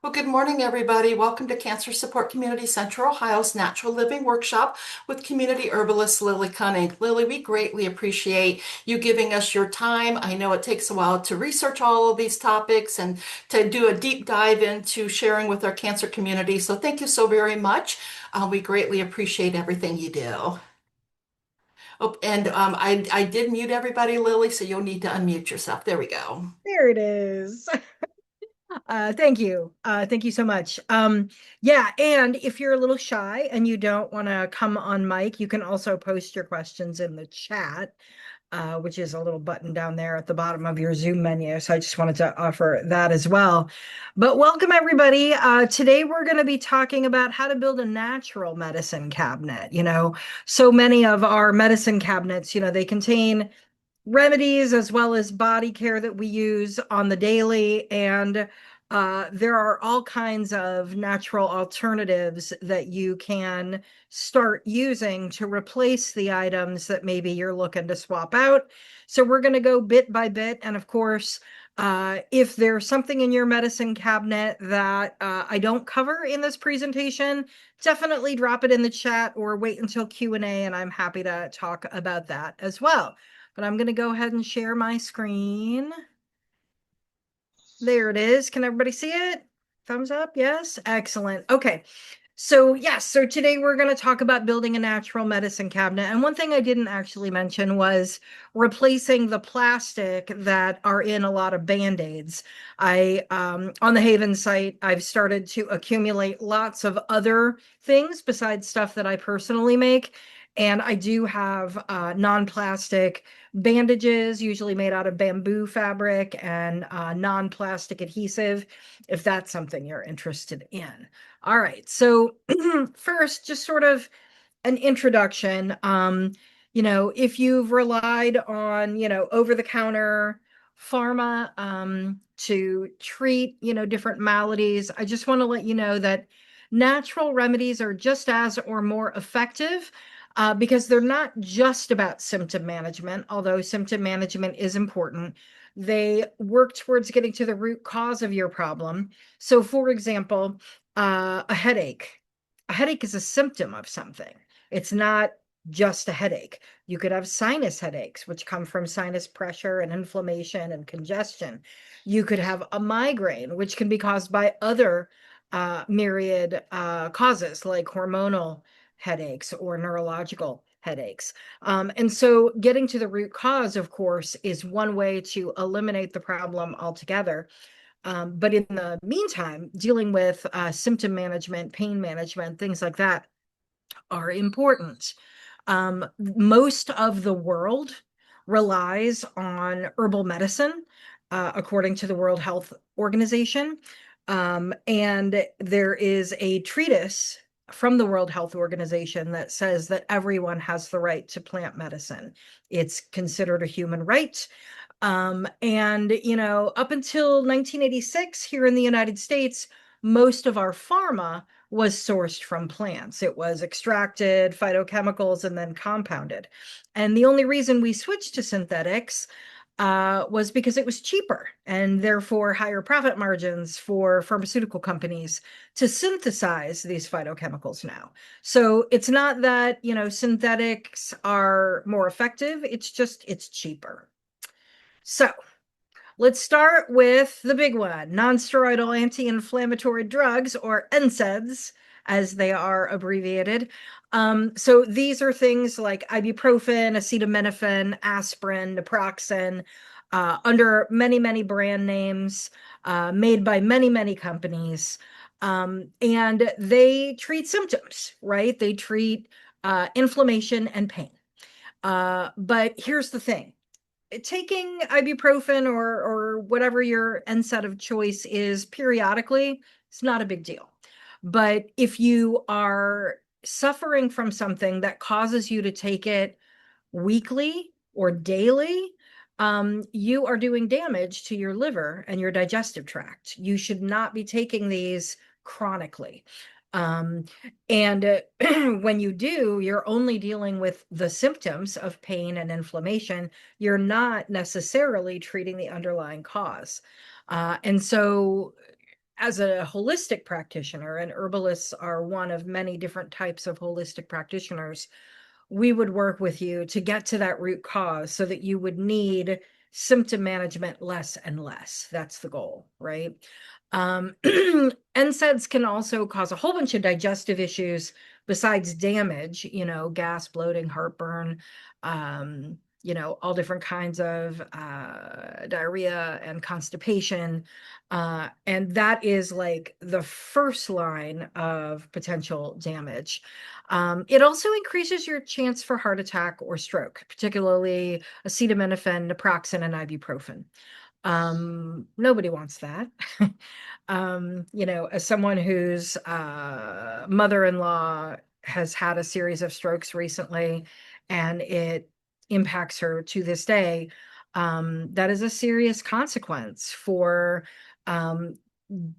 Well, good morning, everybody. Welcome to Cancer Support Community Central Ohio's Natural Living Workshop with community herbalist Lily Cunning. Lily, we greatly appreciate you giving us your time. I know it takes a while to research all of these topics and to do a deep dive into sharing with our cancer community. So thank you so very much. We greatly appreciate everything you do. Oh, and I did mute everybody, Lily, so you'll need to unmute yourself. There we go. There it is. Thank you. Thank you so much. Yeah, and if you're a little shy and you don't want to come on mic, you can also post your questions in the chat, which is a little button down there at the bottom of your Zoom menu. So I just wanted to offer that as well. But welcome, everybody. Today we're going to be talking about how to build a natural medicine cabinet. So many of our medicine cabinets, they contain remedies as well as body care that we use on the daily. And there are all kinds of natural alternatives that you can start using to replace the items that maybe you're looking to swap out. So we're going to go bit by bit. And of course, if there's something in your medicine cabinet that I don't cover in this presentation, definitely drop it in the chat or wait until Q&A, and I'm happy to talk about that as well. But I'm going to go ahead and share my screen. There it is. Can everybody see it? Thumbs up? Yes. Excellent. Okay. So, yes, so today we're going to talk about building a natural medicine cabinet. And one thing I didn't actually mention was replacing the plastic that are in a lot of Band-Aids. On the Haven site, I've started to accumulate lots of other things besides stuff that I personally make. And I do have non-plastic bandages, usually made out of bamboo fabric, and non-plastic adhesive, if that's something you're interested in. All right. So first, just sort of an introduction. If you've relied on, over-the-counter pharma to treat, different maladies, I just want to let you know that natural remedies are just as or more effective because they're not just about symptom management, although symptom management is important. They work towards getting to the root cause of your problem. So, for example, a headache. A headache is a symptom of something. It's not just a headache. You could have sinus headaches, which come from sinus pressure and inflammation and congestion. You could have a migraine, which can be caused by other myriad causes like hormonal headaches or neurological headaches. And so getting to the root cause, of course, is one way to eliminate the problem altogether. But in the meantime, dealing with symptom management, pain management, things like that are important. Most of the world relies on herbal medicine, according to the World Health Organization. And there is a treatise from the World Health Organization that says that everyone has the right to plant medicine. It's considered a human right. Up until 1986, here in the United States, most of our pharma was sourced from plants. It was extracted, phytochemicals, and then compounded. And the only reason we switched to synthetics was because it was cheaper and therefore higher profit margins for pharmaceutical companies to synthesize these phytochemicals now. So it's not that, synthetics are more effective, it's cheaper. So let's start with the big one, non-steroidal anti-inflammatory drugs, or NSAIDs, as they are abbreviated. So these are things like ibuprofen, acetaminophen, aspirin, naproxen, under many, many brand names, made by many, many companies. And they treat symptoms, right? They treat inflammation and pain. But here's the thing, taking ibuprofen or whatever your NSAID of choice is periodically, it's not a big deal. But if you are suffering from something that causes you to take it weekly or daily, you are doing damage to your liver and your digestive tract. You should not be taking these chronically. Um, and when you do, you're only dealing with the symptoms of pain and inflammation. You're not necessarily treating the underlying cause. And so as a holistic practitioner, and herbalists are one of many different types of holistic practitioners, we would work with you to get to that root cause so that you would need symptom management less and less. That's the goal, right? NSAIDs can also cause a whole bunch of digestive issues besides damage, gas, bloating, heartburn, all different kinds of diarrhea and constipation. And that is like the first line of potential damage. It also increases your chance for heart attack or stroke, particularly acetaminophen, naproxen, and ibuprofen. Nobody wants that. As someone whose mother-in-law has had a series of strokes recently, and it impacts her to this day, that is a serious consequence for um,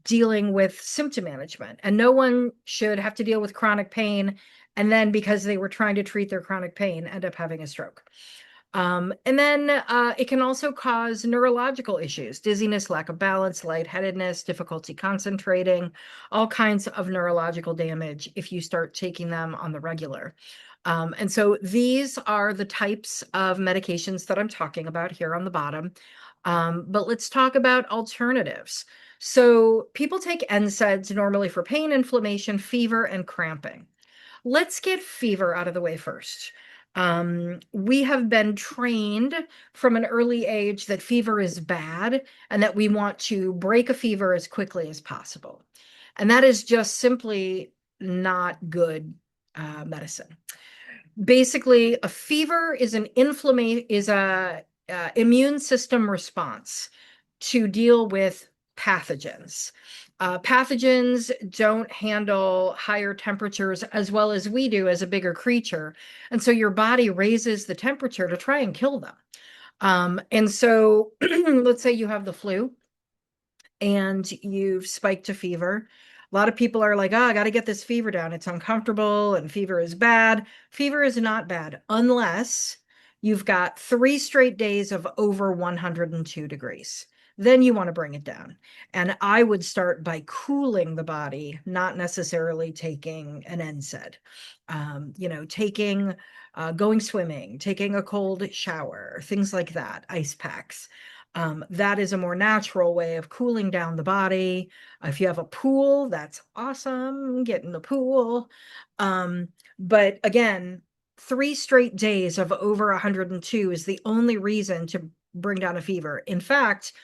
dealing with symptom management. And no one should have to deal with chronic pain and then, because they were trying to treat their chronic pain, end up having a stroke. And then it can also cause neurological issues, dizziness, lack of balance, lightheadedness, difficulty concentrating, all kinds of neurological damage if you start taking them on the regular. And so these are the types of medications that I'm talking about here on the bottom. But let's talk about alternatives. So people take NSAIDs normally for pain, inflammation, fever, and cramping. Let's get fever out of the way first. We have been trained from an early age that fever is bad and that we want to break a fever as quickly as possible. And that is just simply not good medicine. Basically, a fever is an inflammation, is a immune system response to deal with pathogens. Pathogens don't handle higher temperatures as well as we do as a bigger creature. And so your body raises the temperature to try and kill them. And so let's say you have the flu and you've spiked a fever. A lot of people are like, oh, I got to get this fever down. It's uncomfortable and fever is bad. Fever is not bad unless you've got 3 straight days of over 102 degrees. Then you want to bring it down. And I would start by cooling the body, not necessarily taking an NSAID. Going swimming, taking a cold shower, things like that, ice packs. That is a more natural way of cooling down the body. If you have a pool, that's awesome. Get in the pool. But again, 3 straight days of over 102 is the only reason to bring down a fever. In fact,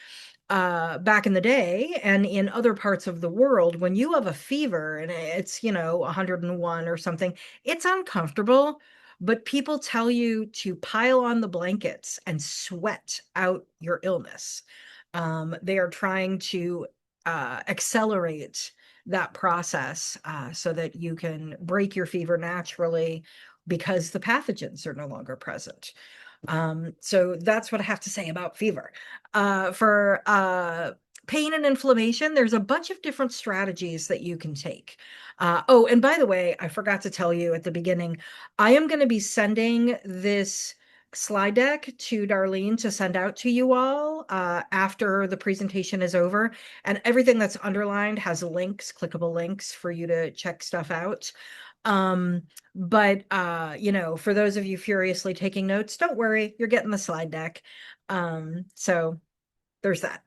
back in the day and in other parts of the world, when you have a fever and it's, 101 or something, it's uncomfortable, but people tell you to pile on the blankets and sweat out your illness. They are trying to accelerate that process so that you can break your fever naturally because the pathogens are no longer present. So that's what I have to say about fever. For pain and inflammation, there's a bunch of different strategies that you can take. Oh, and by the way, I forgot to tell you at the beginning, I am going to be sending this slide deck to Darlene to send out to you all after the presentation is over. And everything that's underlined has links, clickable links for you to check stuff out. But for those of you furiously taking notes, don't worry, you're getting the slide deck. So there's that.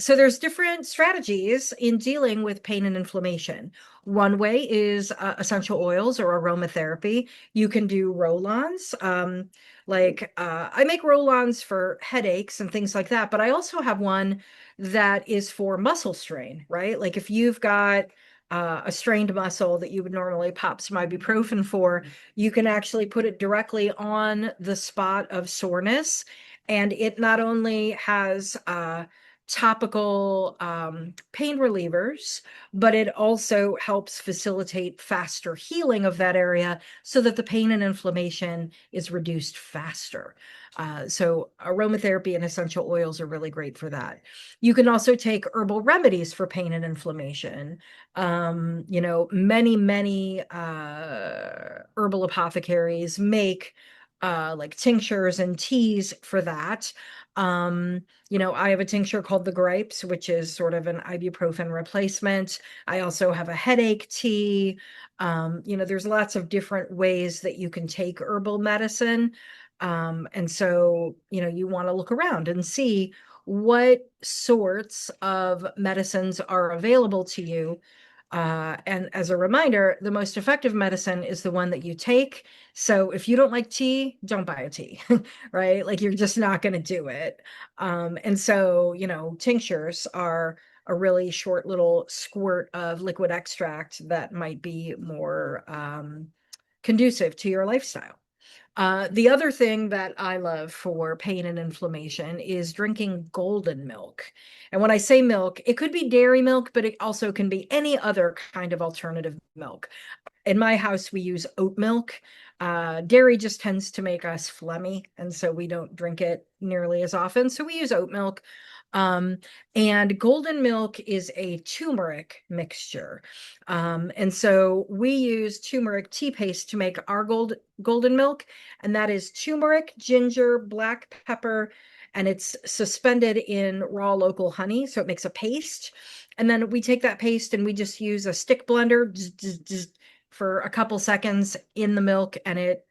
So there's different strategies in dealing with pain and inflammation. One way is essential oils or aromatherapy. You can do roll-ons. I make roll-ons for headaches and things like that, but I also have one that is for muscle strain, right? Like if you've got a strained muscle that you would normally pop some ibuprofen for, you can actually put it directly on the spot of soreness. And it not only has topical pain relievers, but it also helps facilitate faster healing of that area so that the pain and inflammation is reduced faster. So aromatherapy and essential oils are really great for that. You can also take herbal remedies for pain and inflammation. Many herbal apothecaries make like tinctures and teas for that. I have a tincture called the gripes, which is sort of an ibuprofen replacement. I also have a headache tea. There's lots of different ways that you can take herbal medicine. And so, you want to look around and see what sorts of medicines are available to you. And as a reminder, the most effective medicine is the one that you take. So if you don't like tea, don't buy a tea, right? Like you're just not going to do it. And so, tinctures are a really short little squirt of liquid extract that might be more conducive to your lifestyle. The other thing that I love for pain and inflammation is drinking golden milk. And when I say milk, it could be dairy milk, but it also can be any other kind of alternative milk. In my house, we use oat milk. Dairy just tends to make us phlegmy, and so we don't drink it nearly as often. So we use oat milk. Um, and golden milk is a turmeric mixture. And so we use turmeric tea paste to make our golden milk, and that is turmeric, ginger, black pepper, and it's suspended in raw local honey. So it makes a paste. And then we take that paste and we just use a stick blender for a couple seconds in the milk, and it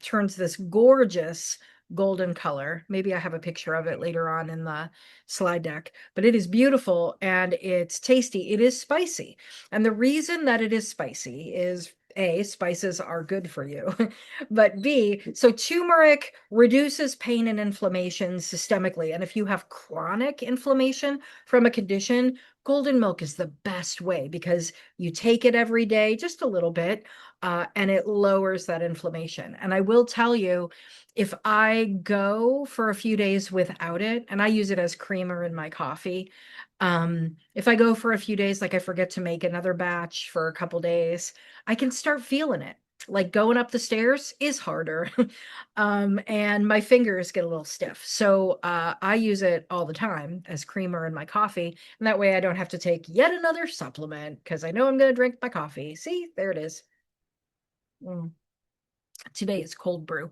turns this gorgeous golden color. Maybe I have a picture of it later on in the slide deck, but it is beautiful and it's tasty. It is spicy. And the reason that it is spicy is A, spices are good for you, but B, so turmeric reduces pain and inflammation systemically. And if you have chronic inflammation from a condition, golden milk is the best way because you take it every day, just a little bit, and it lowers that inflammation. And I will tell you, if I go for a few days without it, and I use it as creamer in my coffee, if I go for a few days, like I forget to make another batch for a couple days, I can start feeling it. Like going up the stairs is harder. And my fingers get a little stiff. So I use it all the time as creamer in my coffee. And that way I don't have to take yet another supplement because I know I'm going to drink my coffee. See, there it is. Mm. Today it's cold brew.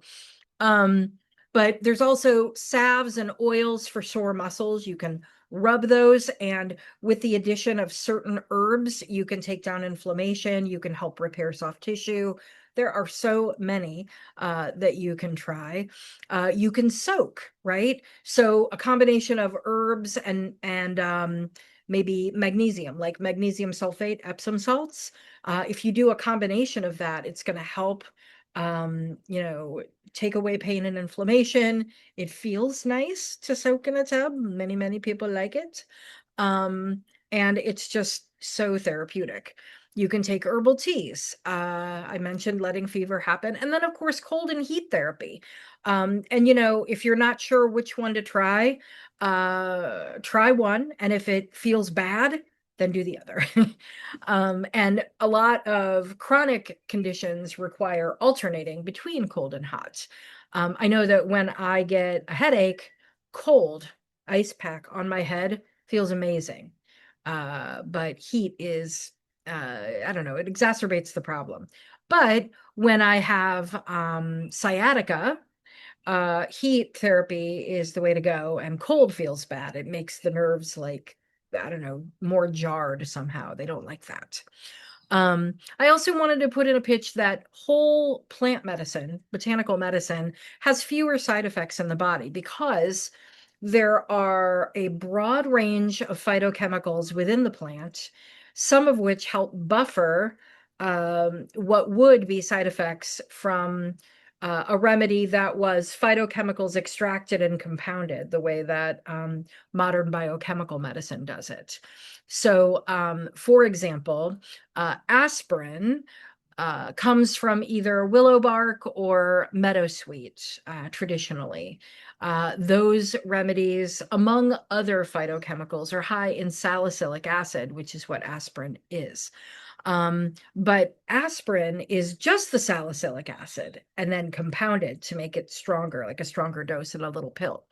Um, but there's also salves and oils for sore muscles. You can rub those, and with the addition of certain herbs, you can take down inflammation, you can help repair soft tissue. There are so many that you can try. You can soak, right? So a combination of herbs and maybe magnesium, like magnesium sulfate, Epsom salts. If you do a combination of that, it's going to help take away pain and inflammation. It feels nice to soak in a tub. Many people like it. And it's just so therapeutic. You can take herbal teas. I mentioned letting fever happen. And then, of course, cold and heat therapy. And, if you're not sure which one to try one. And if it feels bad, then do the other. And a lot of chronic conditions require alternating between cold and hot. I know that when I get a headache, cold ice pack on my head feels amazing. But heat is, I don't know, it exacerbates the problem. But when I have sciatica, heat therapy is the way to go, and cold feels bad. It makes the nerves like, I don't know, more jarred somehow. They don't like that. I also wanted to put in a pitch that whole plant medicine, botanical medicine, has fewer side effects in the body because there are a broad range of phytochemicals within the plant, some of which help buffer what would be side effects from a remedy that was phytochemicals extracted and compounded the way that modern biochemical medicine does it. So, for example, aspirin comes from either willow bark or meadowsweet, traditionally. Those remedies, among other phytochemicals, are high in salicylic acid, which is what aspirin is. But aspirin is just the salicylic acid and then compounded to make it stronger, like a stronger dose in a little pill.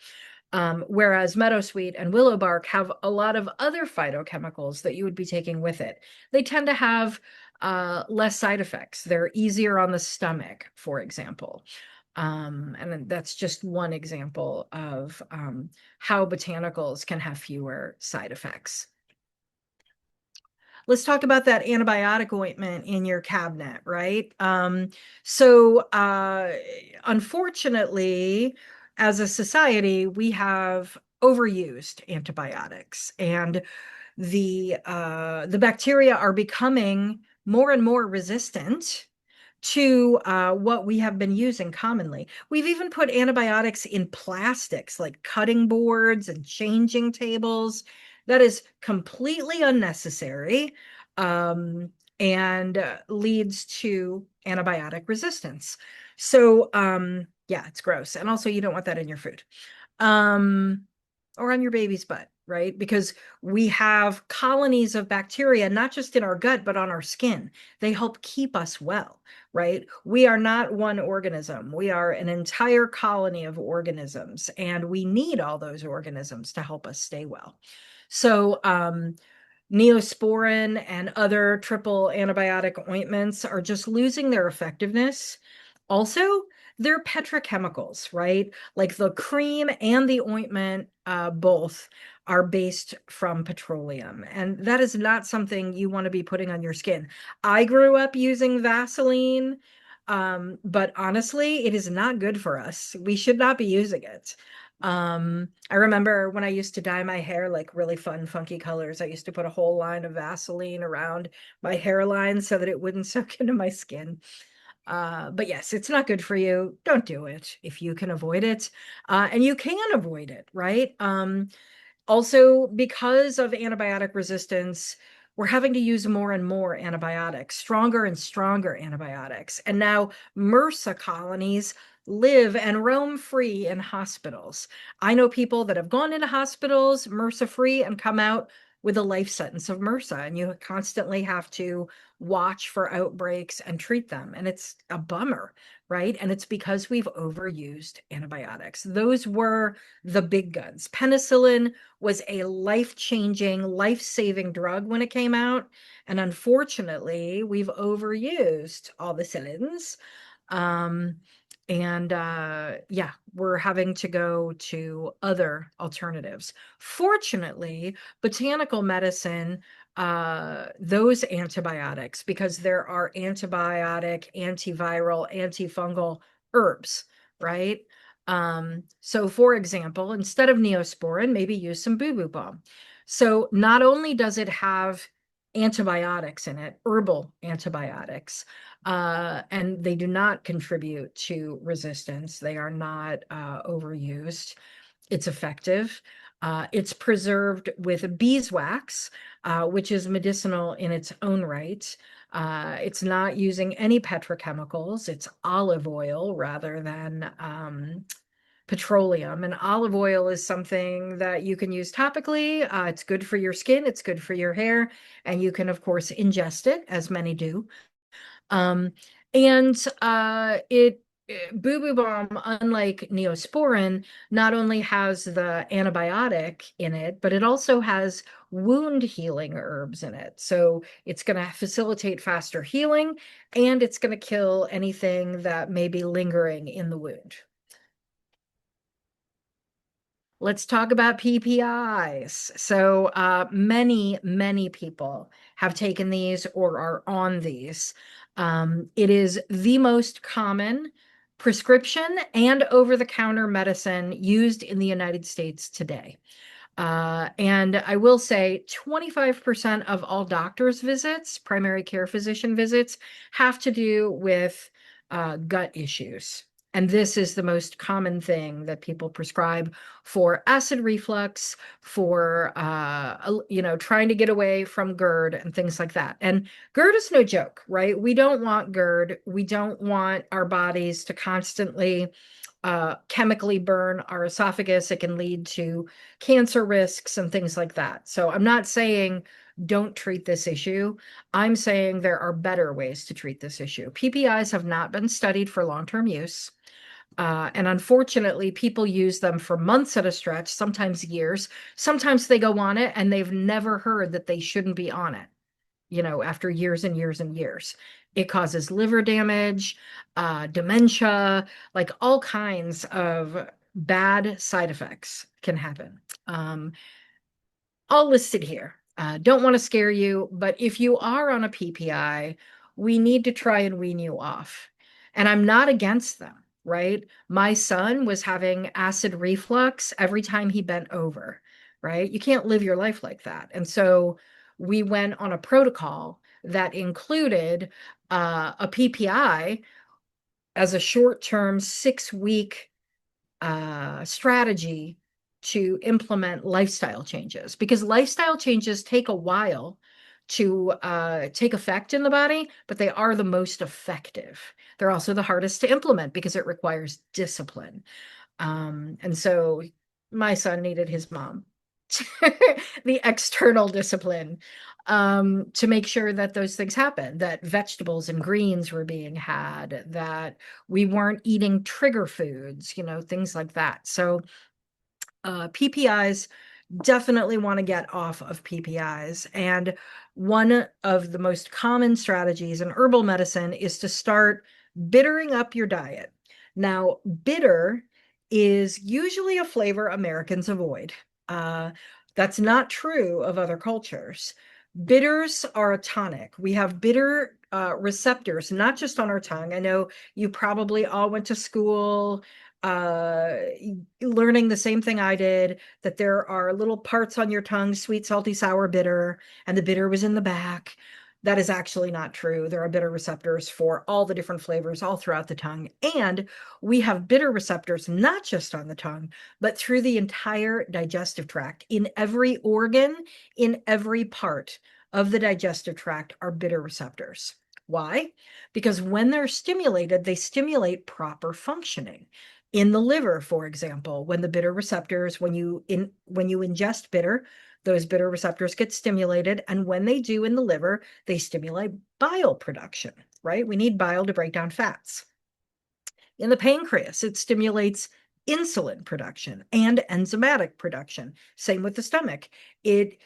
Whereas meadowsweet and willow bark have a lot of other phytochemicals that you would be taking with it. They tend to have less side effects. They're easier on the stomach, for example. And that's just one example of how botanicals can have fewer side effects. Let's talk about that antibiotic ointment in your cabinet, right? Unfortunately, as a society, we have overused antibiotics, and the bacteria are becoming more and more resistant to what we have been using commonly. We've even put antibiotics in plastics like cutting boards and changing tables. That is completely unnecessary, um, and leads to antibiotic resistance. Yeah, it's gross. And also, you don't want that in your food. Um, or on your baby's butt, right? Because we have colonies of bacteria, not just in our gut, but on our skin. They help keep us well, right? We are not one organism. We are an entire colony of organisms, and we need all those organisms to help us stay well. So, Neosporin and other triple antibiotic ointments are just losing their effectiveness. Also, they're petrochemicals, right? Like the cream and the ointment, both are based from petroleum. And that is not something you want to be putting on your skin. I grew up using Vaseline, but honestly, it is not good for us. We should not be using it. I remember when I used to dye my hair like really fun, funky colors, I used to put a whole line of Vaseline around my hairline so that it wouldn't soak into my skin. But yes, it's not good for you. Don't do it if you can avoid it. And you can avoid it, right? Also, because of antibiotic resistance, we're having to use more and more antibiotics, stronger and stronger antibiotics. And now MRSA colonies live and roam free in hospitals. I know people that have gone into hospitals MRSA free and come out with a life sentence of MRSA, and you constantly have to watch for outbreaks and treat them. And it's a bummer, right? And it's because we've overused antibiotics. Those were the big guns. Penicillin was a life-changing, life-saving drug when it came out. And unfortunately, we've overused all the cylinders. Um, yeah, we're having to go to other alternatives. Fortunately, botanical medicine, those antibiotics, because there are antibiotic, antiviral, antifungal herbs, right? So for example, instead of Neosporin, maybe use some boo-boo balm. So not only does it have antibiotics in it, herbal antibiotics, and they do not contribute to resistance. They are not overused. It's effective. It's preserved with beeswax, which is medicinal in its own right. It's not using any petrochemicals. It's olive oil rather than petroleum. And olive oil is something that you can use topically. It's good for your skin, it's good for your hair, and you can, of course, ingest it, as many do. Um, and it Boo Boo Balm, unlike Neosporin, not only has the antibiotic in it, but it also has wound healing herbs in it. So it's going to facilitate faster healing, and it's going to kill anything that may be lingering in the wound. Let's talk about PPIs. So many people have taken these or are on these. It is the most common prescription and over-the-counter medicine used in the United States today. And I will say 25% of all doctor's visits, primary care physician visits, have to do with gut issues. And this is the most common thing that people prescribe for acid reflux, for trying to get away from GERD and things like that. And GERD is no joke, right? We don't want GERD. We don't want our bodies to constantly chemically burn our esophagus. It can lead to cancer risks and things like that. So I'm not saying don't treat this issue. I'm saying there are better ways to treat this issue. PPIs have not been studied for long-term use. And unfortunately, people use them for months at a stretch, sometimes years. Sometimes they go on it and they've never heard that they shouldn't be on it. after years and years and years. It causes liver damage, dementia, like all kinds of bad side effects can happen. All listed here. Don't want to scare you, but if you are on a PPI, we need to try and wean you off. And I'm not against them, right? My son was having acid reflux every time he bent over, right? You can't live your life like that. And so we went on a protocol that included a PPI as a short-term 6-week strategy to implement lifestyle changes, because lifestyle changes take a while to take effect in the body, but they are the most effective. They're also the hardest to implement because it requires discipline. And so my son needed his mom, the external discipline, to make sure that those things happen, that vegetables and greens were being had, that we weren't eating trigger foods, things like that. So PPIs, definitely want to get off of PPIs. And one of the most common strategies in herbal medicine is to start bittering up your diet. Now, bitter is usually a flavor Americans avoid. Uh, that's not true of other cultures. Bitters are a tonic. We have bitter receptors, not just on our tongue. I know you probably all went to school uh learning the same thing I did, that there are little parts on your tongue, sweet, salty, sour, bitter, and the bitter was in the back. That is actually not true. There are bitter receptors for all the different flavors all throughout the tongue. And we have bitter receptors not just on the tongue, but through the entire digestive tract. In every organ, in every part of the digestive tract are bitter receptors. Why? Because when they're stimulated, they stimulate proper functioning. In the liver, for example, when the bitter receptors, when you ingest bitter, those bitter receptors get stimulated, and when they do in the liver, they stimulate bile production, right? We need bile to break down fats. In the pancreas, it stimulates insulin production and enzymatic production. Same with the stomach. It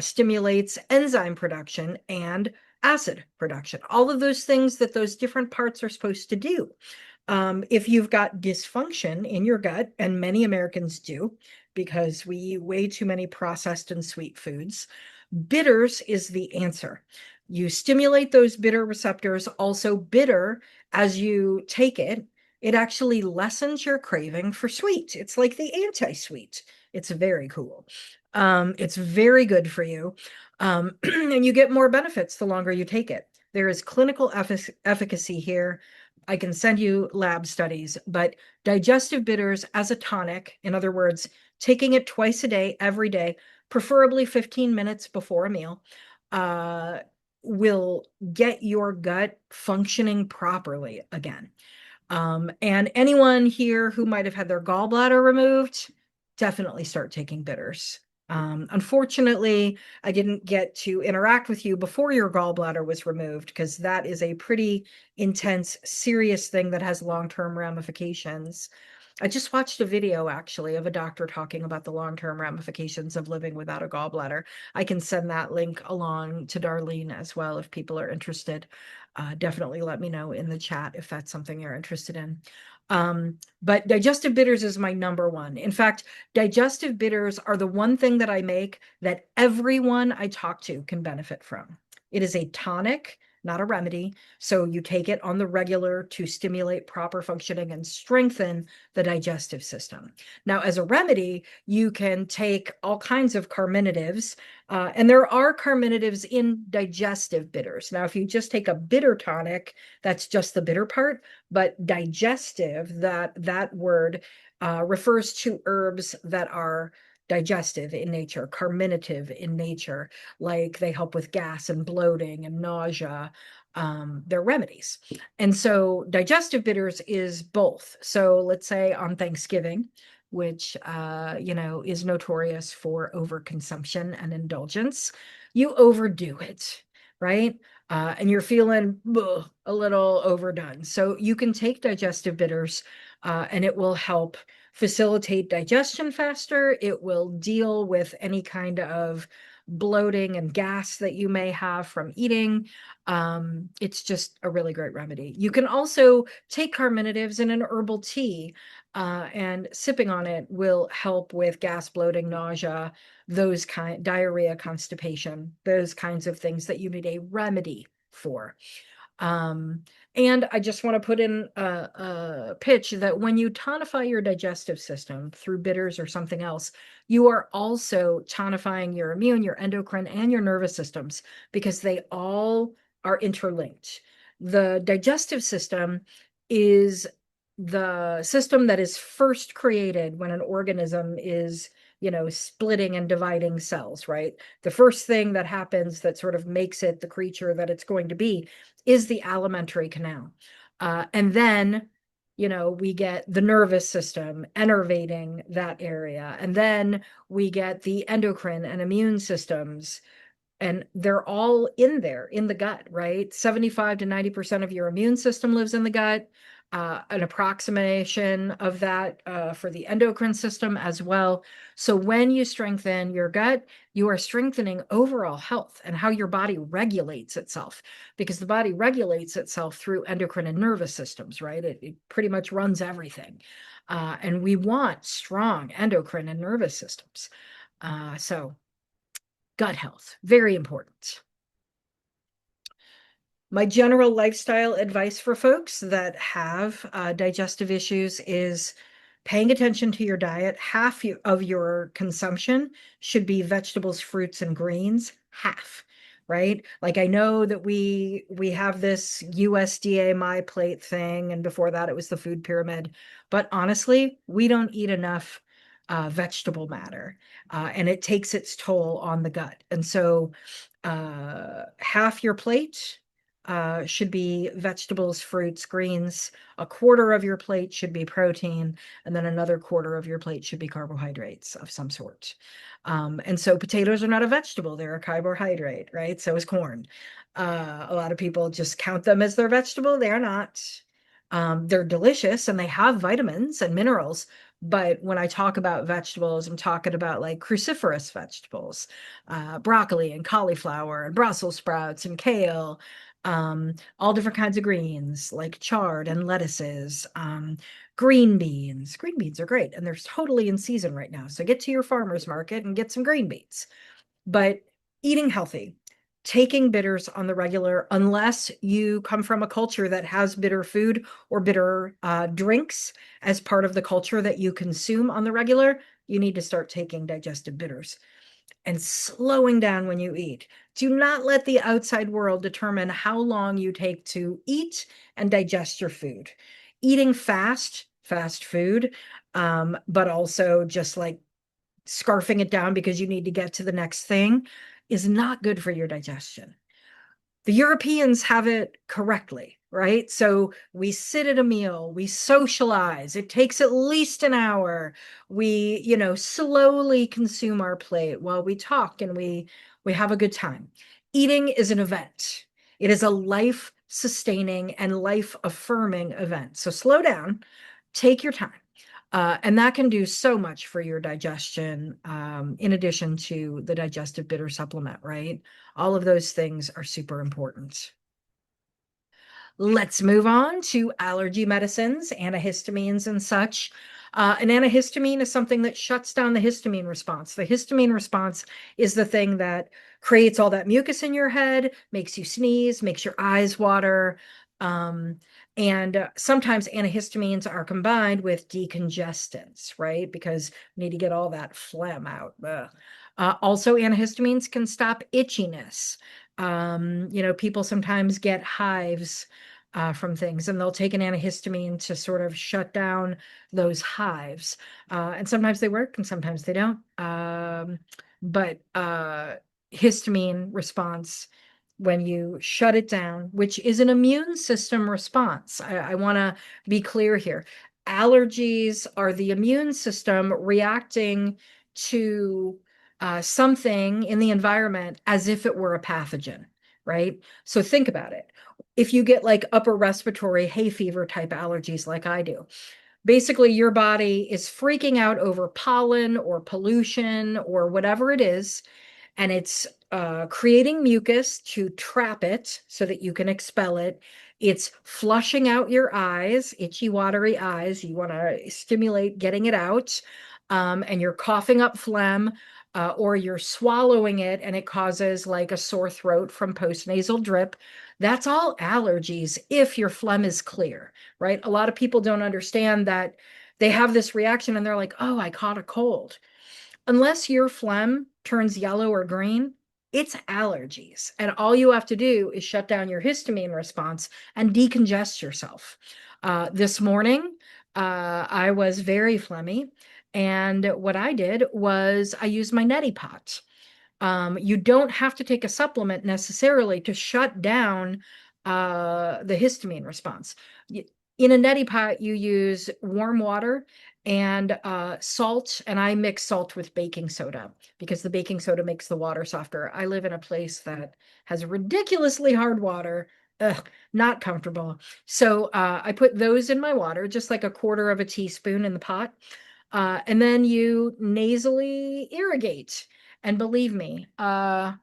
stimulates enzyme production and acid production. All of those things that those different parts are supposed to do. If you've got dysfunction in your gut, and many Americans do, because we eat way too many processed and sweet foods, bitters is the answer. You stimulate those bitter receptors. Also, bitter, as you take it, it actually lessens your craving for sweet. It's like the anti-sweet. It's very cool. It's very good for you. And you get more benefits the longer you take it. There is clinical efficacy here. I can send you lab studies, but digestive bitters as a tonic, in other words, taking it twice a day, every day, preferably 15 minutes before a meal, uh, will get your gut functioning properly again. And anyone here who might have had their gallbladder removed, definitely start taking bitters. Unfortunately, I didn't get to interact with you before your gallbladder was removed, because that is a pretty intense, serious thing that has long-term ramifications. I just watched a video actually of a doctor talking about the long-term ramifications of living without a gallbladder. I can send that link along to Darlene as well if people are interested. Definitely let me know in the chat if that's something you're interested in. But digestive bitters is my number one. In fact, digestive bitters are the one thing that I make that everyone I talk to can benefit from. It is a tonic, not a remedy. So you take it on the regular to stimulate proper functioning and strengthen the digestive system. Now, as a remedy, you can take all kinds of carminatives, and there are carminatives in digestive bitters. Now, if you just take a bitter tonic, that's just the bitter part, but digestive, that word refers to herbs that are digestive in nature, carminative in nature, like they help with gas and bloating and nausea. They're remedies. And so digestive bitters is both. So let's say on Thanksgiving, which is notorious for overconsumption and indulgence, you overdo it, right? And you're feeling a little overdone. So you can take digestive bitters, and it will help facilitate digestion faster. It will deal with any kind of bloating and gas that you may have from eating. It's just a really great remedy. You can also take carminatives in an herbal tea, and sipping on it will help with gas, bloating, nausea, diarrhea, constipation, those kinds of things that you need a remedy for. Um, and I just want to put in a pitch that when you tonify your digestive system through bitters or something else, you are also tonifying your immune, your endocrine, and your nervous systems because they all are interlinked. The digestive system is the system that is first created when an organism is, splitting and dividing cells, right? The first thing that happens that sort of makes it the creature that it's going to be is the alimentary canal. And then, we get the nervous system innervating that area. And then we get the endocrine and immune systems, and they're all in there in the gut, right? 75 to 90% of your immune system lives in the gut. An approximation of that for the endocrine system as well. So when you strengthen your gut, you are strengthening overall health and how your body regulates itself, because the body regulates itself through endocrine and nervous systems, right? It pretty much runs everything. And we want strong endocrine and nervous systems. So gut health, very important. My general lifestyle advice for folks that have digestive issues is paying attention to your diet. Half of your consumption should be vegetables, fruits, and greens. Half, right? Like I know that we have this USDA My Plate thing, and before that it was the food pyramid. But honestly, we don't eat enough vegetable matter, and it takes its toll on the gut. And so, half your plate should be vegetables, fruits, greens. A quarter of your plate should be protein, and then another quarter of your plate should be carbohydrates of some sort. And so potatoes are not a vegetable, they're a carbohydrate, right? So is corn. A lot of people just count them as their vegetable. They are not. They're delicious and they have vitamins and minerals. But when I talk about vegetables, I'm talking about like cruciferous vegetables, broccoli and cauliflower and Brussels sprouts and kale, all different kinds of greens like chard and lettuces, green beans. Green beans are great and they're totally in season right now. So get to your farmer's market and get some green beans. But eating healthy, taking bitters on the regular, unless you come from a culture that has bitter food or bitter drinks as part of the culture that you consume on the regular, you need to start taking digestive bitters and slowing down when you eat. Do not let the outside world determine how long you take to eat and digest your food. Eating fast food, but also just like scarfing it down because you need to get to the next thing is not good for your digestion. The Europeans have it correctly, right? So we sit at a meal, we socialize. It takes at least an hour. We, slowly consume our plate while we talk and we have a good time. Eating is an event. It is a life sustaining and life affirming event. So slow down, take your time. And that can do so much for your digestion, in addition to the digestive bitter supplement, right? All of those things are super important. Let's move on to allergy medicines, antihistamines, and such. An antihistamine is something that shuts down the histamine response. The histamine response is the thing that creates all that mucus in your head, makes you sneeze, makes your eyes water. And sometimes antihistamines are combined with decongestants, right? Because we need to get all that phlegm out. Also, antihistamines can stop itchiness. People sometimes get hives from things, and they'll take an antihistamine to sort of shut down those hives. And sometimes they work and sometimes they don't. But histamine response, when you shut it down, which is an immune system response, I want to be clear here. Allergies are the immune system reacting to something in the environment as if it were a pathogen, right? So think about it. If you get like upper respiratory hay fever type allergies like I do, basically your body is freaking out over pollen or pollution or whatever it is, and it's creating mucus to trap it so that you can expel it. It's flushing out your eyes, itchy, watery eyes. You want to stimulate getting it out. And you're coughing up phlegm, or you're swallowing it and it causes like a sore throat from postnasal drip. That's all allergies if your phlegm is clear, right? A lot of people don't understand that they have this reaction and they're like, oh, I caught a cold. Unless your phlegm turns yellow or green, it's allergies. And all you have to do is shut down your histamine response and decongest yourself. This morning, I was very phlegmy. And what I did was I used my neti pot. You don't have to take a supplement necessarily to shut down the histamine response. In a neti pot, you use warm water and salt, and I mix salt with baking soda because the baking soda makes the water softer. I live in a place that has ridiculously hard water. Ugh, not comfortable. So I put those in my water, just like a quarter of a teaspoon in the pot. And then you nasally irrigate. And believe me, I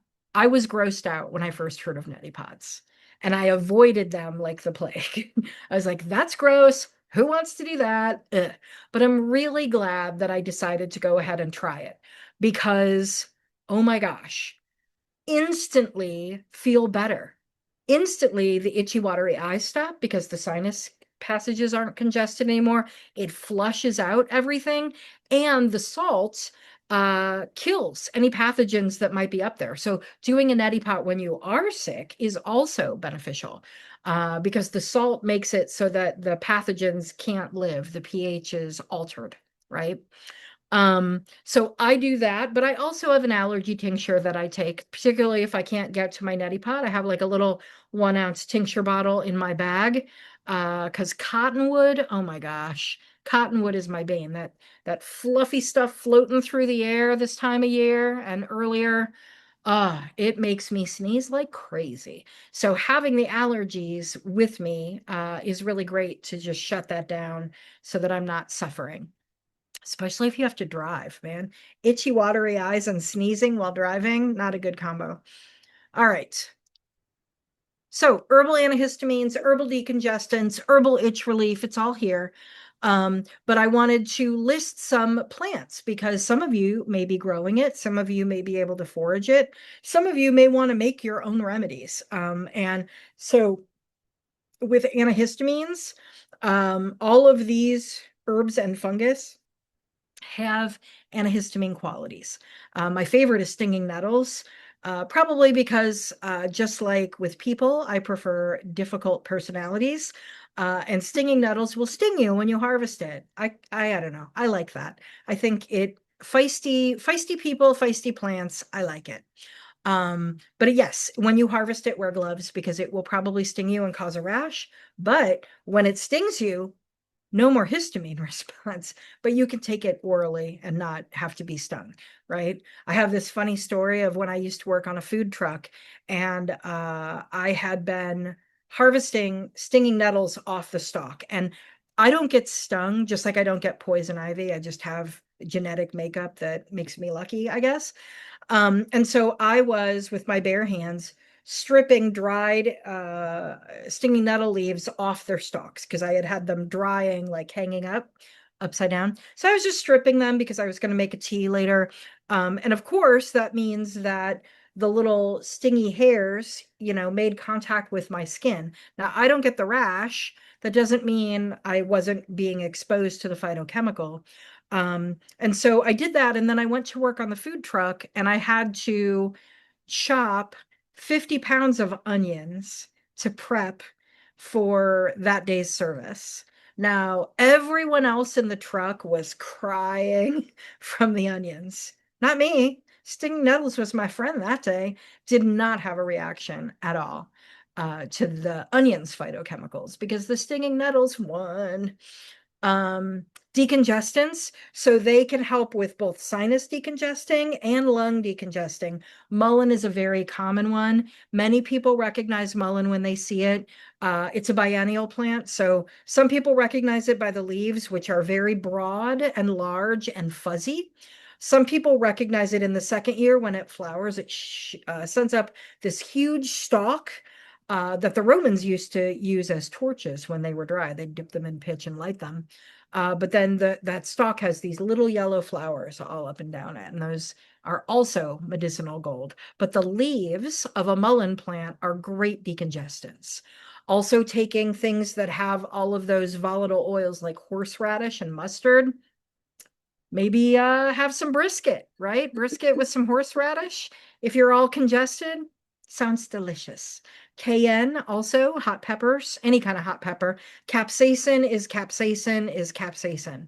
was grossed out when I first heard of neti pots, and I avoided them like the plague. I was like, that's gross. Who wants to do that? Ugh. But I'm really glad that I decided to go ahead and try it because, oh my gosh, instantly feel better. Instantly, the itchy, watery eyes stop because the sinus passages aren't congested anymore. It flushes out everything, and the salt kills any pathogens that might be up there. So, doing a neti pot when you are sick is also beneficial because the salt makes it so that the pathogens can't live. The pH is altered, right? So I do that, but I also have an allergy tincture that I take, particularly if I can't get to my neti pot. I have like a little 1 ounce tincture bottle in my bag. Because cottonwood, oh my gosh, cottonwood is my bane. That fluffy stuff floating through the air this time of year and earlier. It makes me sneeze like crazy. So having the allergies with me is really great to just shut that down so that I'm not suffering, especially if you have to drive, man. Itchy, watery eyes and sneezing while driving, not a good combo. All right. So, herbal antihistamines, herbal decongestants, herbal itch relief, it's all here. But I wanted to list some plants because some of you may be growing it, some of you may be able to forage it, some of you may want to make your own remedies. And so, with antihistamines, all of these herbs and fungus have antihistamine qualities. My favorite is stinging nettles, probably because just like with people, I prefer difficult personalities. And stinging nettles will sting you when you harvest it. I don't know. I like that. I think it feisty people, feisty plants. I like it. But yes, when you harvest it, wear gloves because it will probably sting you and cause a rash. But when it stings you, no more histamine response, but you can take it orally and not have to be stung, right? I have this funny story of when I used to work on a food truck and I had been harvesting stinging nettles off the stalk. And I don't get stung, just like I don't get poison ivy. I just have genetic makeup that makes me lucky, I guess. And so I was with my bare hands stripping dried stinging nettle leaves off their stalks because I had had them drying, like hanging up upside down. So I was just stripping them because I was going to make a tea later. And of course, that means that the little stingy hairs, made contact with my skin. Now, I don't get the rash. That doesn't mean I wasn't being exposed to the phytochemical. And so I did that. And then I went to work on the food truck and I had to chop 50 pounds of onions to prep for that day's service. Now, everyone else in the truck was crying from the onions. Not me. Stinging nettles was my friend that day. Did not have a reaction at all to the onions phytochemicals because the stinging nettles won. um, Decongestants, so they can help with both sinus decongesting and lung decongesting. Mullein is a very common one. Many people recognize mullein when they see it. It's a biennial plant, so some people recognize it by the leaves, which are very broad and large and fuzzy. Some people recognize it in the second year when it flowers. It sends up this huge stalk that the Romans used to use as torches when they were dry. They'd dip them in pitch and light them. But then that stalk has these little yellow flowers all up and down it, and those are also medicinal gold. But the leaves of a mullein plant are great decongestants. Also, taking things that have all of those volatile oils like horseradish and mustard, maybe have some brisket, right? Brisket with some horseradish. If you're all congested, sounds delicious. Cayenne, also hot peppers, any kind of hot pepper. Capsaicin is capsaicin is capsaicin.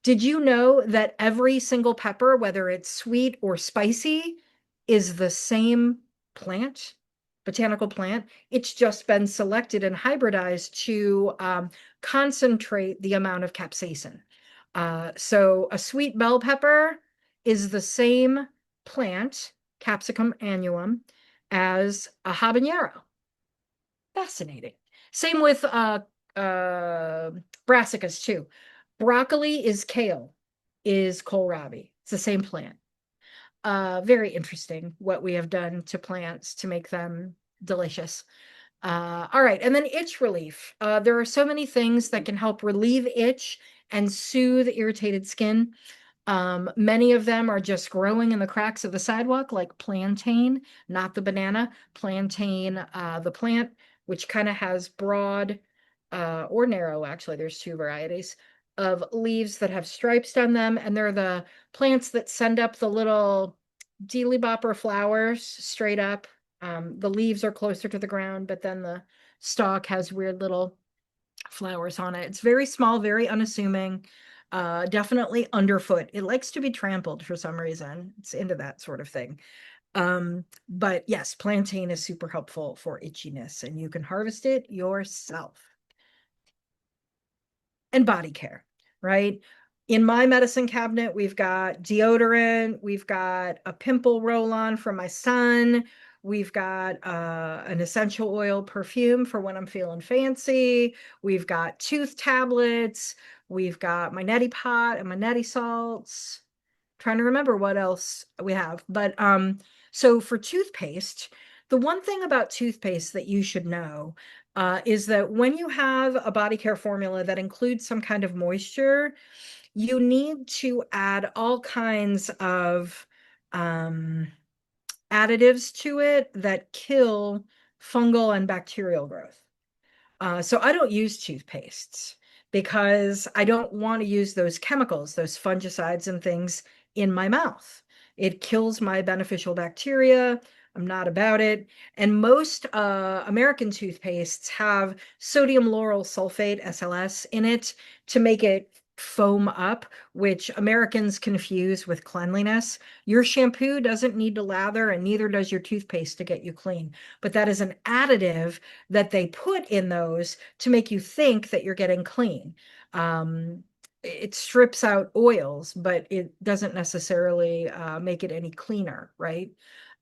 Did you know that every single pepper, whether it's sweet or spicy, is the same plant, botanical plant? It's just been selected and hybridized to concentrate the amount of capsaicin. So a sweet bell pepper is the same plant, Capsicum annuum, as a habanero. Fascinating. Same with brassicas too. Broccoli is kale, is kohlrabi. It's the same plant. Very interesting what we have done to plants to make them delicious. All right, and then itch relief. There are so many things that can help relieve itch and soothe irritated skin. Many of them are just growing in the cracks of the sidewalk, like plantain, not the banana, plantain, the plant, which kind of has broad or narrow, actually, there's two varieties of leaves that have stripes on them, and they're the plants that send up the little dealy bopper flowers straight up. The leaves are closer to the ground, but then the stalk has weird little flowers on it. It's very small, very unassuming, definitely underfoot. It likes to be trampled for some reason. It's into that sort of thing. But yes, plantain is super helpful for itchiness, and you can harvest it yourself. And body care, right? In my medicine cabinet, we've got deodorant, we've got a pimple roll-on for my son, we've got an essential oil perfume for when I'm feeling fancy, we've got tooth tablets, we've got my neti pot and my neti salts. Trying to remember what else we have. But so for toothpaste, the one thing about toothpaste that you should know is that when you have a body care formula that includes some kind of moisture, you need to add all kinds of um, additives to it that kill fungal and bacterial growth. So I don't use toothpastes because I don't want to use those chemicals, those fungicides and things in my mouth. It kills my beneficial bacteria. I'm not about it. And most American toothpastes have sodium lauryl sulfate, SLS, in it to make it foam up, which Americans confuse with cleanliness. Your shampoo doesn't need to lather, and neither does your toothpaste to get you clean. But that is an additive that they put in those to make you think that you're getting clean. It strips out oils, but it doesn't necessarily make it any cleaner, right?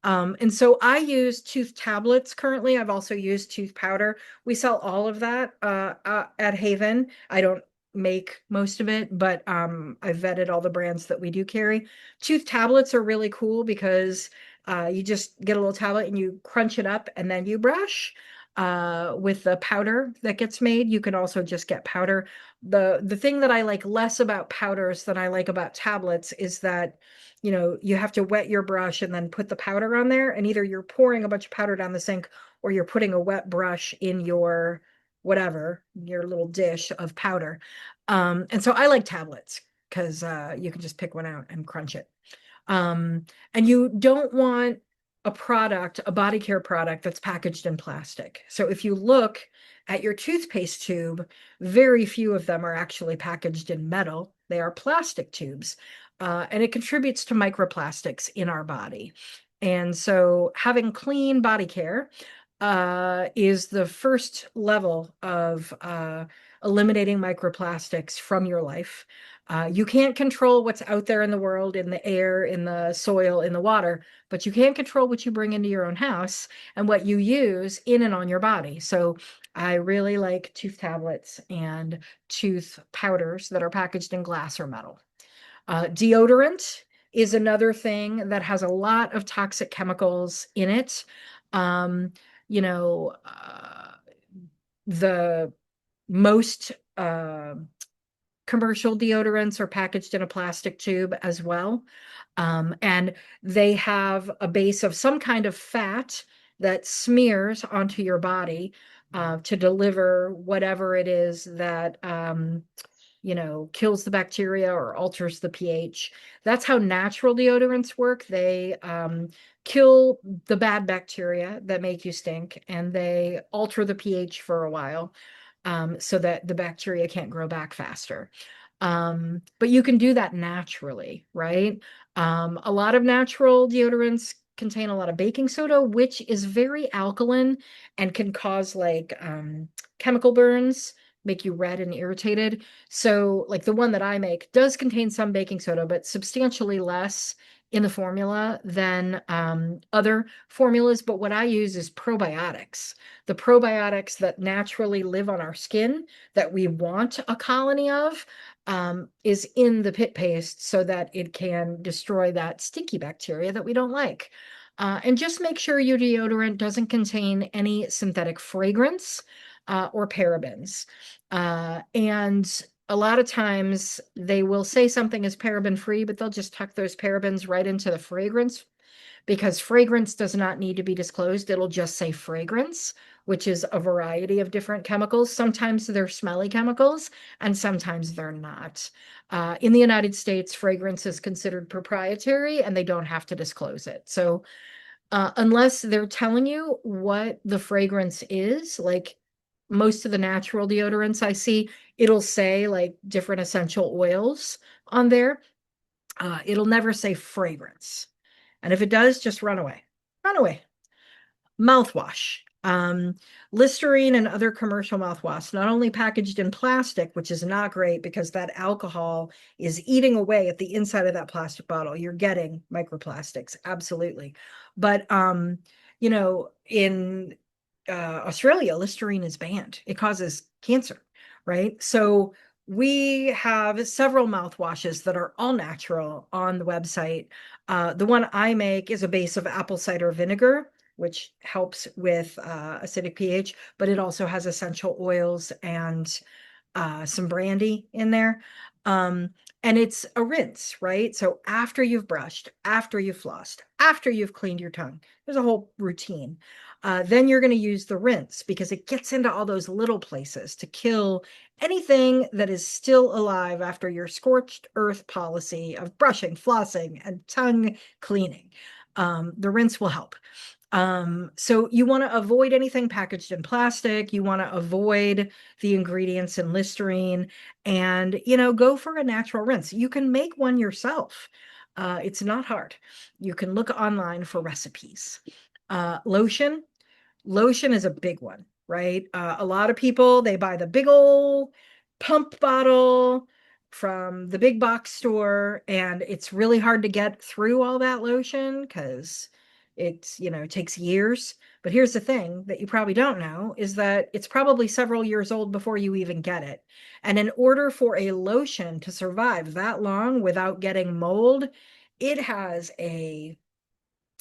And so I use tooth tablets currently. I've also used tooth powder. We sell all of that at Haven. I don't make most of it, but I've vetted all the brands that we do carry. Tooth tablets are really cool because you just get a little tablet and you crunch it up and then you brush. With the powder that gets made, you can also just get powder. The thing that I like less about powders than I like about tablets is that, you know, you have to wet your brush and then put the powder on there, and either you're pouring a bunch of powder down the sink or you're putting a wet brush in your whatever, your little dish of powder. And so I like tablets because you can just pick one out and crunch it. And you don't want a product, a body care product that's packaged in plastic. So if you look at your toothpaste tube, very few of them are actually packaged in metal. They are plastic tubes. And it contributes to microplastics in our body. And so having clean body care is the first level of eliminating microplastics from your life. You can't control what's out there in the world, in the air, in the soil, in the water, but you can control what you bring into your own house and what you use in and on your body. So I really like tooth tablets and tooth powders that are packaged in glass or metal. Deodorant is another thing that has a lot of toxic chemicals in it. Um, you know, the most commercial deodorants are packaged in a plastic tube as well. And they have a base of some kind of fat that smears onto your body to deliver whatever it is that kills the bacteria or alters the pH. That's how natural deodorants work. They kill the bad bacteria that make you stink, and they alter the pH for a while so that the bacteria can't grow back faster. But you can do that naturally, right? A lot of natural deodorants contain a lot of baking soda, which is very alkaline and can cause like chemical burns, make you red and irritated. So, like the one that I make does contain some baking soda, but substantially less in the formula than other formulas. But what I use is probiotics, the probiotics that naturally live on our skin that we want a colony of is in the pit paste so that it can destroy that stinky bacteria that we don't like. And just make sure your deodorant doesn't contain any synthetic fragrance or parabens. And a lot of times they will say something is paraben free, but they'll just tuck those parabens right into the fragrance because fragrance does not need to be disclosed. It'll just say fragrance, which is a variety of different chemicals. Sometimes they're smelly chemicals, and sometimes they're not. In the United States, fragrance is considered proprietary, and they don't have to disclose it. So, unless they're telling you what the fragrance is, like most of the natural deodorants I see, it'll say like different essential oils on there. It'll never say fragrance. And if it does, just run away. Run away. Mouthwash. Listerine and other commercial mouthwash, not only packaged in plastic, which is not great because that alcohol is eating away at the inside of that plastic bottle. You're getting microplastics, absolutely. But in Australia, Listerine is banned. It causes cancer, right? So we have several mouthwashes that are all natural on the website. The one I make is a base of apple cider vinegar, which helps with acidic pH, but it also has essential oils and some brandy in there. Um, and it's a rinse, right? So after you've brushed, after you've flossed, after you've cleaned your tongue, there's a whole routine. Then you're going to use the rinse because it gets into all those little places to kill anything that is still alive after your scorched earth policy of brushing, flossing, and tongue cleaning. The rinse will help. So you want to avoid anything packaged in plastic. You want to avoid the ingredients in Listerine and, go for a natural rinse. You can make one yourself. It's not hard. You can look online for recipes. Lotion. Lotion is a big one, right? A lot of people, they buy the big old pump bottle from the big box store, and it's really hard to get through all that lotion because it takes years. But here's the thing that you probably don't know is that it's probably several years old before you even get it. And in order for a lotion to survive that long without getting mold, it has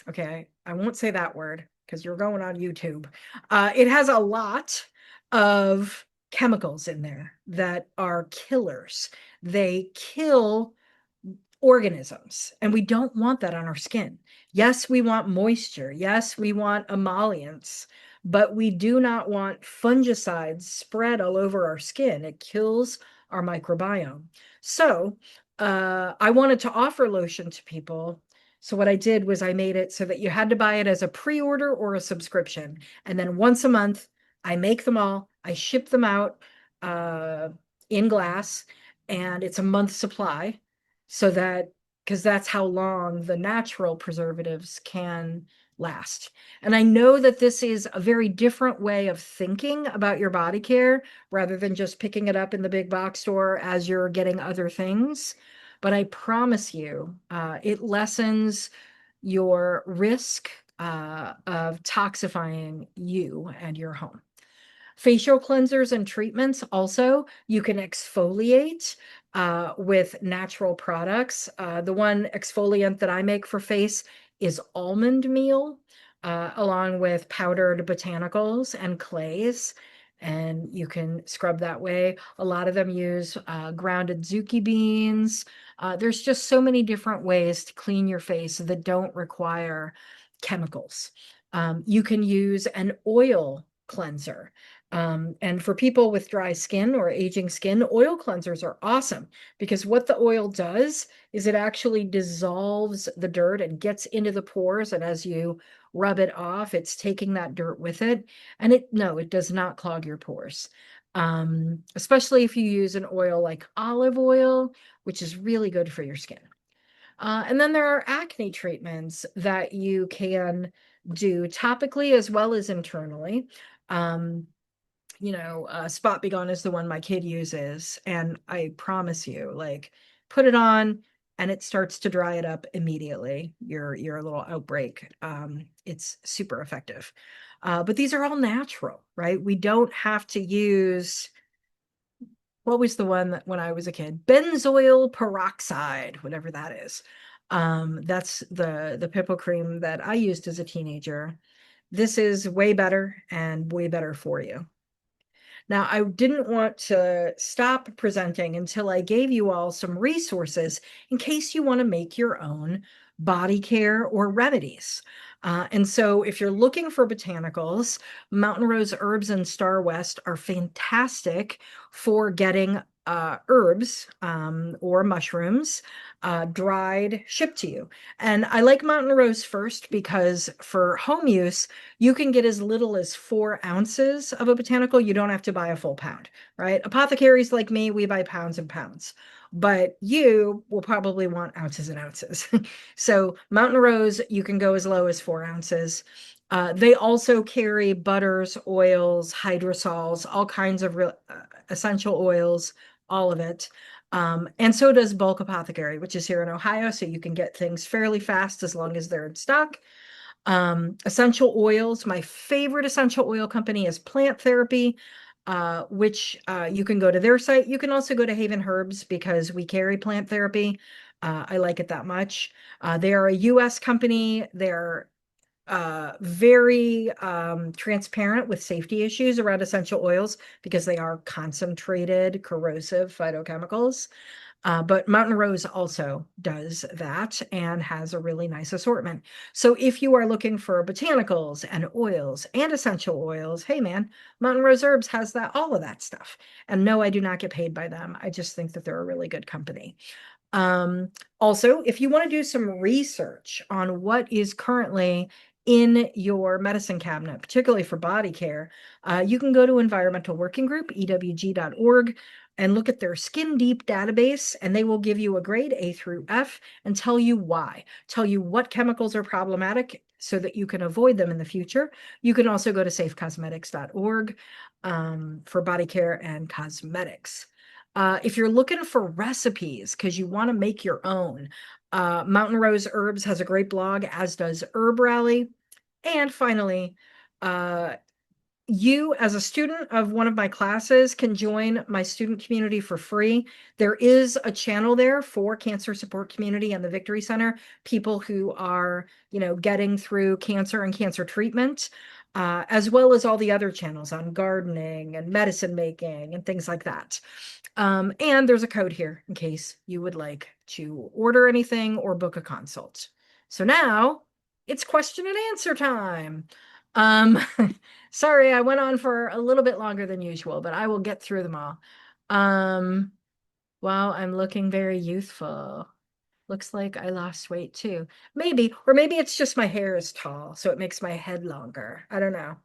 okay, I won't say that word because you're going on YouTube. It has a lot of chemicals in there that are killers. They kill organisms, and we don't want that on our skin. Yes, we want moisture. Yes, we want emollients, but we do not want fungicides spread all over our skin. It kills our microbiome. So, I wanted to offer lotion to people. So what I did was I made it so that you had to buy it as a pre-order or a subscription. And then once a month, I make them all. I ship them out uh, in glass, and it's a month supply so that because that's how long the natural preservatives can last. And I know that this is a very different way of thinking about your body care rather than just picking it up in the big box store as you're getting other things. But I promise you, it lessens your risk of toxifying you and your home. Facial cleansers and treatments also, you can exfoliate with natural products. The one exfoliant that I make for face is almond meal, along with powdered botanicals and clays. And you can scrub that way. A lot of them use grounded zucchini beans. There's just so many different ways to clean your face that don't require chemicals. You can use an oil cleanser. And for people with dry skin or aging skin, oil cleansers are awesome because what the oil does is it actually dissolves the dirt and gets into the pores. And as you rub it off, it's taking that dirt with it. And no, it does not clog your pores. Especially if you use an oil like olive oil, which is really good for your skin. And then there are acne treatments that you can do topically as well as internally. Um, Spot Be Gone is the one my kid uses, and I promise you, like, put it on and it starts to dry it up immediately. Your little outbreak. It's super effective. But these are all natural, right? We don't have to use what was the one that when I was a kid? Benzoyl peroxide, whatever that is. That's the pimple cream that I used as a teenager. This is way better and way better for you. Now, I didn't want to stop presenting until I gave you all some resources in case you want to make your own body care or remedies. And so, if you're looking for botanicals, Mountain Rose Herbs and Star West are fantastic for getting herbs or mushrooms dried shipped to you. And I like Mountain Rose first because for home use, you can get as little as 4 ounces of a botanical. You don't have to buy a full pound, right? Apothecaries like me, we buy pounds and pounds, but you will probably want ounces and ounces. So Mountain Rose, you can go as low as 4 ounces. They also carry butters, oils, hydrosols, all kinds of essential oils, all of it. And so does Bulk Apothecary, which is here in Ohio. So you can get things fairly fast as long as they're in stock. Essential oils. My favorite essential oil company is Plant Therapy, which you can go to their site. You can also go to Haven Herbs because we carry Plant Therapy. I like it that much. They are a US company. They're very transparent with safety issues around essential oils because they are concentrated corrosive phytochemicals. But Mountain Rose also does that and has a really nice assortment. So if you are looking for botanicals and oils and essential oils, hey man, Mountain Rose Herbs has that all of that stuff. And no, I do not get paid by them. I just think that they're a really good company. Also, if you want to do some research on what is currently in your medicine cabinet, particularly for body care, you can go to Environmental Working Group, ewg.org, and look at their Skin Deep database, and they will give you a grade A through F and tell you why, tell you what chemicals are problematic so that you can avoid them in the future. You can also go to safecosmetics.org for body care and cosmetics. If you're looking for recipes because you want to make your own, Mountain Rose Herbs has a great blog, as does Herb Rally. And finally, uh, you as a student of one of my classes can join my student community for free. There is a channel there for Cancer Support Community and the Victory Center, people who are, getting through cancer and cancer treatment, as well as all the other channels on gardening and medicine making and things like that. And there's a code here in case you would like to order anything or book a consult. So now it's question and answer time. Um, Sorry, I went on for a little bit longer than usual, but I will get through them all. Um, wow, I'm looking very youthful. Looks like I lost weight too. Maybe, or maybe it's just my hair is tall, so it makes my head longer. I don't know.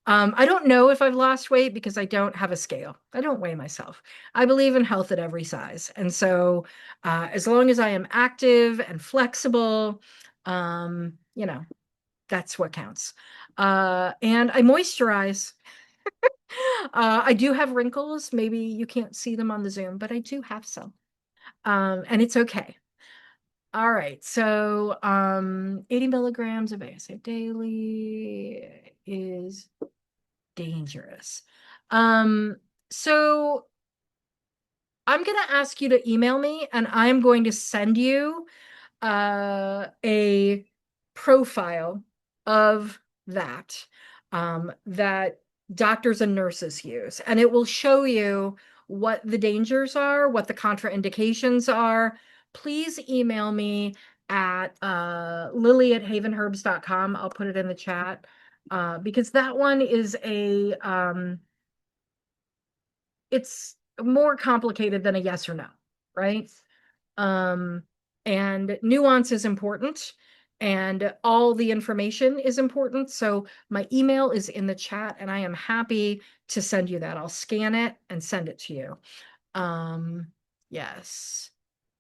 I don't know if I've lost weight because I don't have a scale. I don't weigh myself. I believe in health at every size. And so, as long as I am active and flexible, that's what counts. And I moisturize. I do have wrinkles. Maybe you can't see them on the Zoom, but I do have some. And it's okay. All right. So 80 milligrams of ASA daily is dangerous. Um, so I'm going to ask you to email me and I'm going to send you a profile of that doctors and nurses use. And it will show you what the dangers are, what the contraindications are. Please email me at lily@havenherbs.com. I'll put it in the chat because that one is it's more complicated than a yes or no, right? Um, and nuance is important, and all the information is important. So my email is in the chat, and I am happy to send you that. I'll scan it and send it to you. Um, yes.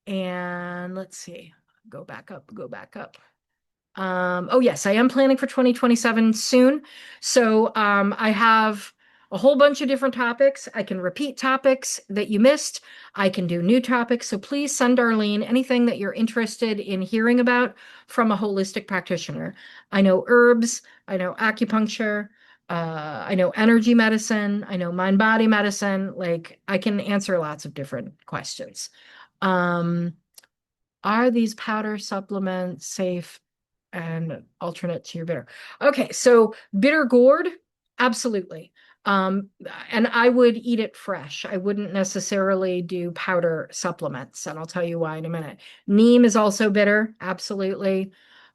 And let's see. Go back up, go back up. Oh yes, I am planning for 2027 soon. So I have a whole bunch of different topics. I can repeat topics that you missed. I can do new topics. So please send Darlene anything that you're interested in hearing about from a holistic practitioner. I know herbs, I know acupuncture, I know energy medicine, I know mind-body medicine. Like I can answer lots of different questions. Um, are these powder supplements safe and alternate to your bitter? Okay, so bitter gourd, absolutely. Um, and I would eat it fresh. I wouldn't necessarily do powder supplements, and I'll tell you why in a minute. Neem is also bitter, absolutely.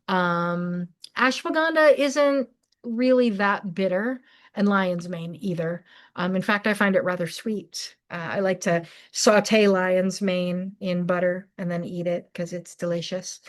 Ashwagandha isn't really that bitter, and lion's mane either. In fact, I find it rather sweet. I like to saute lion's mane in butter and then eat it because it's delicious.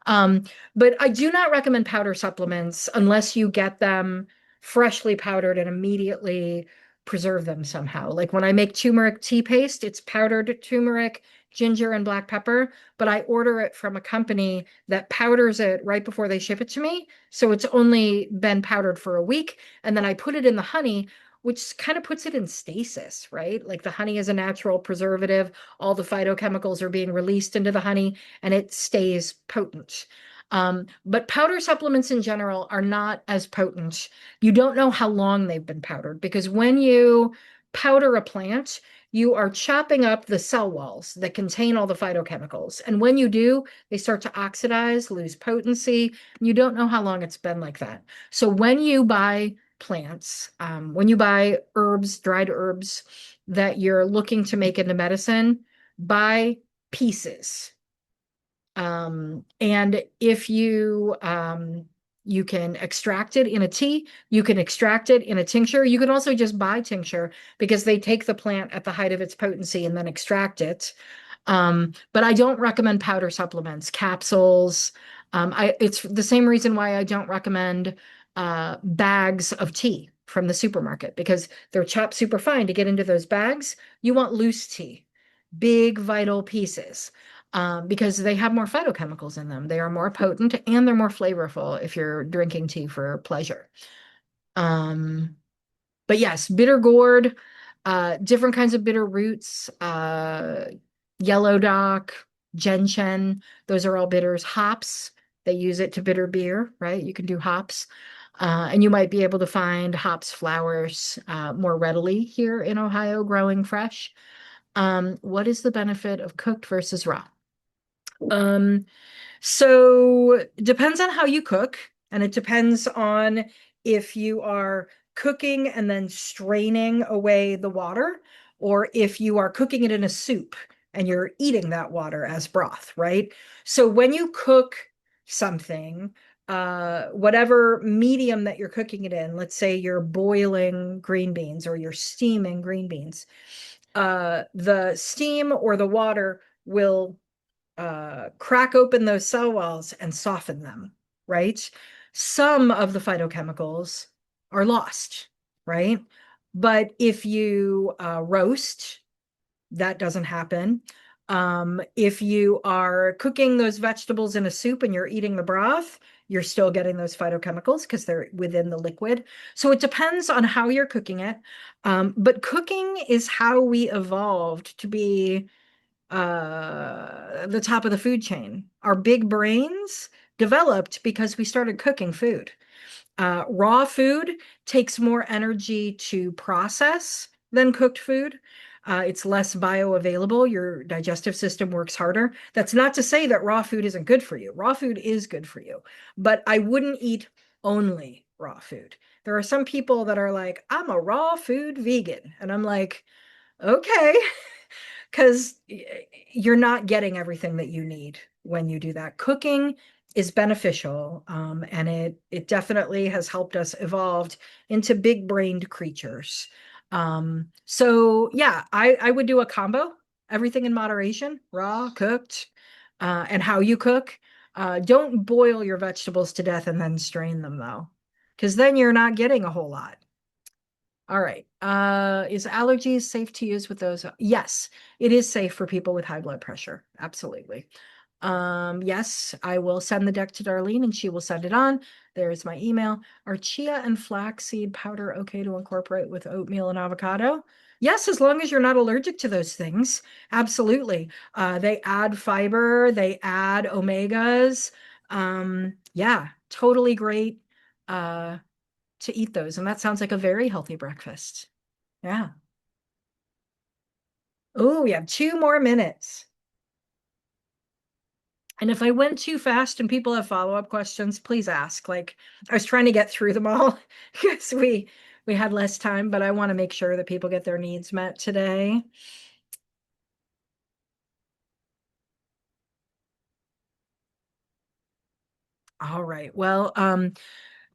Um, but I do not recommend powder supplements unless you get them freshly powdered and immediately preserve them somehow. Like when I make turmeric tea paste, it's powdered turmeric, ginger, and black pepper, but I order it from a company that powders it right before they ship it to me. So it's only been powdered for a week, and then I put it in the honey, which kind of puts it in stasis, right? Like the honey is a natural preservative. All the phytochemicals are being released into the honey and it stays potent. But powder supplements in general are not as potent. You don't know how long they've been powdered because when you powder a plant, you are chopping up the cell walls that contain all the phytochemicals. And when you do, they start to oxidize, lose potency. You don't know how long it's been like that. So when you buy plants, when you buy herbs, dried herbs that you're looking to make into medicine, buy pieces. And if you can extract it in a tea, you can extract it in a tincture. You can also just buy tincture because they take the plant at the height of its potency and then extract it. But I don't recommend powder supplements, capsules. It's the same reason why I don't recommend bags of tea from the supermarket because they're chopped super fine to get into those bags. You want loose tea, big vital pieces, because they have more phytochemicals in them. They are more potent and they're more flavorful if you're drinking tea for pleasure. Um, but yes, bitter gourd, different kinds of bitter roots, yellow dock, gentian, those are all bitters. Hops, they use it to bitter beer, right? You can do hops. And you might be able to find hops flowers more readily here in Ohio, growing fresh. What is the benefit of cooked versus raw? Um, so it depends on how you cook, and it depends on if you are cooking and then straining away the water, or if you are cooking it in a soup and you're eating that water as broth, right? So when you cook something, whatever medium that you're cooking it in, let's say you're boiling green beans or you're steaming green beans, the steam or the water will crack open those cell walls and soften them, right? Some of the phytochemicals are lost, right? But if you roast, that doesn't happen. If you are cooking those vegetables in a soup and you're eating the broth, you're still getting those phytochemicals because they're within the liquid. So it depends on how you're cooking it. But cooking is how we evolved to be the top of the food chain. Our big brains developed because we started cooking food. Raw food takes more energy to process than cooked food. It's less bioavailable. Your digestive system works harder. That's not to say that raw food isn't good for you. Raw food is good for you, but I wouldn't eat only raw food. There are some people that are like, I'm a raw food vegan. And I'm like, okay, because you're not getting everything that you need when you do that. Cooking is beneficial, and it definitely has helped us evolve into big-brained creatures. So yeah, I would do a combo, everything in moderation, raw, cooked, and how you cook. Don't boil your vegetables to death and then strain them though, because then you're not getting a whole lot. All right. Is allergies safe to use with those? Yes, it is safe for people with high blood pressure. Absolutely. Yes, I will send the deck to Darlene and she will send it on. There's my email. Are chia and flaxseed powder okay to incorporate with oatmeal and avocado? Yes, as long as you're not allergic to those things. Absolutely. They add fiber, they add omegas. Yeah, totally great. To eat those. And that sounds like a very healthy breakfast. Yeah. Oh, we have 2 more minutes. And if I went too fast and people have follow-up questions, please ask. Like I was trying to get through them all because we had less time, but I want to make sure that people get their needs met today. All right. Well,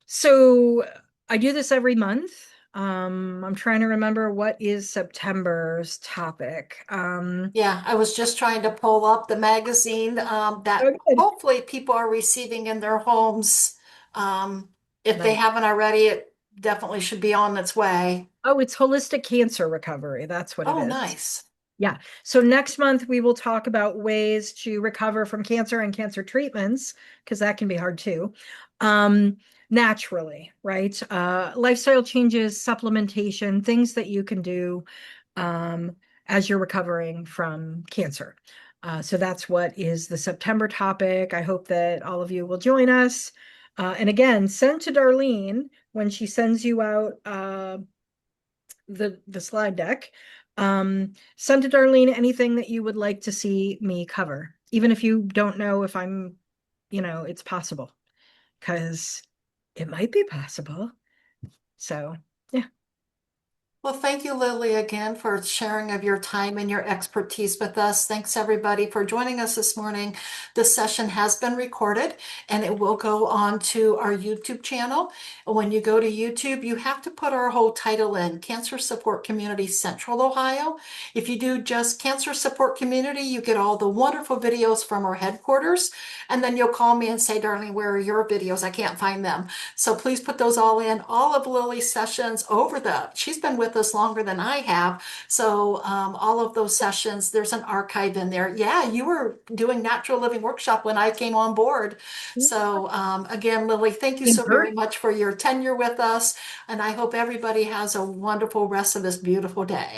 so I do this every month. I'm trying to remember what is September's topic. Yeah, I was just trying to pull up the magazine that Okay. hopefully people are receiving in their homes. Um, if they Nice. haven't already, it definitely should be on its way. Oh, it's holistic cancer recovery. That's what it Oh, is. nice. Yeah. So next month we will talk about ways to recover from cancer and cancer treatments, because that can be hard too. Um, Naturally, right? Lifestyle changes, supplementation, things that you can do um, as you're recovering from cancer. So that's what is the September topic. I hope that all of you will join us. And again, send to Darlene when she sends you out the slide deck. Send to Darlene anything that you would like to see me cover, even if you don't know if it's possible, because it might be possible. So, yeah. Well, thank you, Lily, again for sharing of your time and your expertise with us. Thanks, everybody, for joining us this morning. This session has been recorded and it will go on to our YouTube channel. When you go to YouTube, you have to put our whole title in, Cancer Support Community Central Ohio. If you do just Cancer Support Community, you get all the wonderful videos from our headquarters. And then you'll call me and say, Darling, where are your videos? I can't find them. So please put those all in. All of Lily's sessions she's been with us longer than I have. So all of those sessions, there's an archive in there. Yeah, you were doing natural living workshop when I came on board. So again, Lily, thank you In so very person. much for your tenure with us. And I hope everybody has a wonderful rest of this beautiful day.